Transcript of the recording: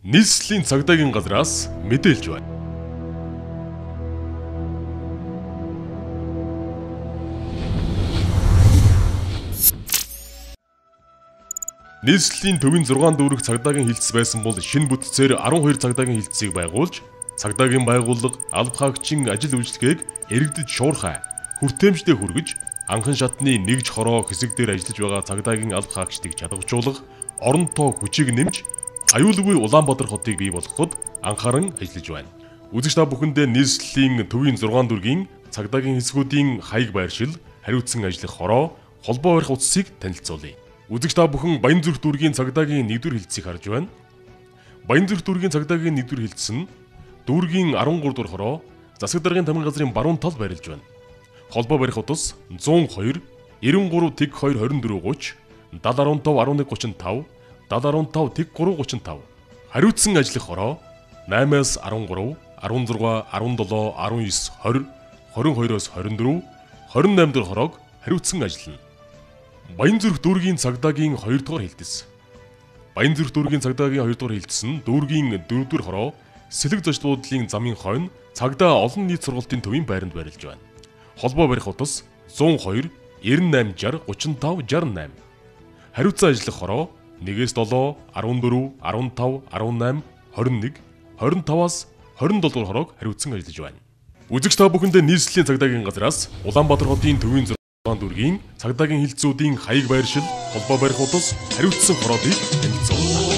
нийслэлийн цагдаагийн газраас мэдээлж байна. Нийслэлийн төвийн 6 дүүрэг цагдаагийн хилцс байсан бол шинэ бүтцээр 12 цагдаагийн хилцсийг байгуулж, цагдаагийн байгууллага, алба хаагчийн ажил үйлчлэгийг иргэдэд шуурхай, хүртээмжтэй хүргэж, анхан шатны нэгж хороо хэсэг дээр ажиллаж байгаа цагдаагийн алба хаагчдыг чадваржуулах, оронтой хүчийг нэмж, аюулгүй Улаанбаатар хотыг бий болгоход анхааран ажиллаж байна. Үзэгч та бүхэндээ нийслэлийн төвийн 6 дүүргийн цагдаагийн хэсгүүдийн хаяг байршил, хариуцсан ажиллах хороо, холбоо барих утсыг танилцуулъя. Үзэгч та бүхэн Баянзүрх дүүргийн цагдаагийн 1-р хилцсийг харж байна. Баянзүрх дүүргийн цагдаагийн 1-р хилцс нь дүүргийн 13 дугаар хороо засаг даргын тамирын газрын баруун талд байрлаж байна. Холбоо барих утас 102 93-2 24 30 7015 1135 7015 хариуцсан ажиллах хороо 8-аас 13 16 17 19 20 22-оос 24 28 дахь хороог хариуцсан ажиллана. Баянзүрх дүүргийн цагдаагийн 2 дугаар хилцс. Баянзүрх дүүргийн цагдаагийн 2 дугаар хилцс нь дүүргийн 4 дугаар хороо сэлэг зочлуудлын замын хойно цагдаа олон нийт сургалтын төвийн байранд байрлаж байна. Холбоо барих утас 102 98 60 35 68. Хариуцсан ажиллах хороо 1-ээс 7 14 15 18 21 25-аас 27 дугаар хороог хариуцсан ажиллаж байна. Үзэгч та бүхэндээ нийслэлийн цагдаагийн газраас Улаанбаатар хотын төвийн 6 дүүргийн цагдаагийн хилцсүүдийн хаяг байршил, холбоо барих утас, хариуцсан хороодыг танилцуулна.